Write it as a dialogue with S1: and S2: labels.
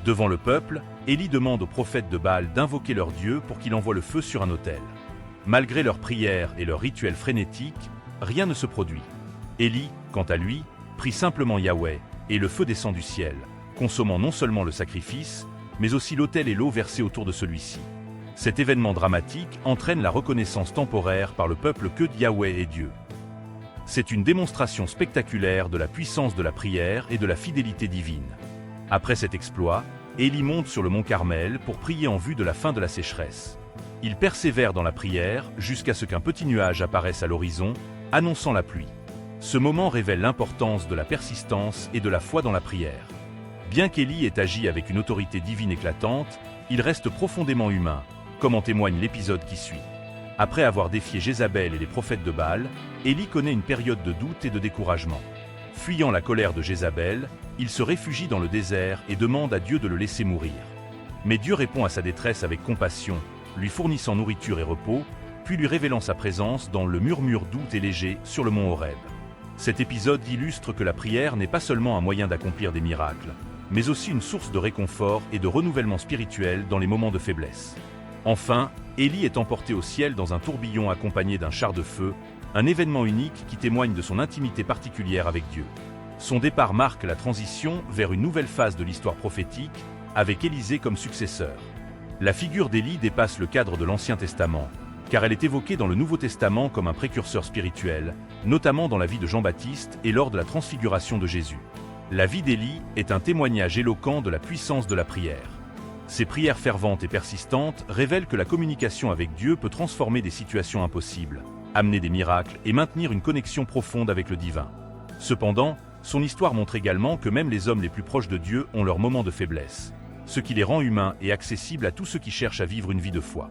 S1: Devant le peuple, Élie demande aux prophètes de Baal d'invoquer leur Dieu pour qu'il envoie le feu sur un autel. Malgré leurs prières et leurs rituels frénétiques, rien ne se produit. Élie, quant à lui, prie simplement Yahweh, et le feu descend du ciel, consommant non seulement le sacrifice, mais aussi l'autel et l'eau versée autour de celui-ci. Cet événement dramatique entraîne la reconnaissance temporaire par le peuple que Yahweh est Dieu. C'est une démonstration spectaculaire de la puissance de la prière et de la fidélité divine. Après cet exploit, Élie monte sur le mont Carmel pour prier en vue de la fin de la sécheresse. Il persévère dans la prière jusqu'à ce qu'un petit nuage apparaisse à l'horizon, annonçant la pluie. Ce moment révèle l'importance de la persistance et de la foi dans la prière. Bien qu'Élie ait agi avec une autorité divine éclatante, il reste profondément humain, comme en témoigne l'épisode qui suit. Après avoir défié Jézabel et les prophètes de Baal, Élie connaît une période de doute et de découragement. Fuyant la colère de Jézabel, il se réfugie dans le désert et demande à Dieu de le laisser mourir. Mais Dieu répond à sa détresse avec compassion, lui fournissant nourriture et repos, puis lui révélant sa présence dans le murmure doux et léger sur le mont Horeb. Cet épisode illustre que la prière n'est pas seulement un moyen d'accomplir des miracles, mais aussi une source de réconfort et de renouvellement spirituel dans les moments de faiblesse. Enfin, Élie est emporté au ciel dans un tourbillon accompagné d'un char de feu, un événement unique qui témoigne de son intimité particulière avec Dieu. Son départ marque la transition vers une nouvelle phase de l'histoire prophétique, avec Élisée comme successeur. La figure d'Élie dépasse le cadre de l'Ancien Testament, car elle est évoquée dans le Nouveau Testament comme un précurseur spirituel, notamment dans la vie de Jean-Baptiste et lors de la transfiguration de Jésus. La vie d'Élie est un témoignage éloquent de la puissance de la prière. Ses prières ferventes et persistantes révèlent que la communication avec Dieu peut transformer des situations impossibles, amener des miracles et maintenir une connexion profonde avec le divin. Cependant, son histoire montre également que même les hommes les plus proches de Dieu ont leurs moments de faiblesse, ce qui les rend humains et accessibles à tous ceux qui cherchent à vivre une vie de foi.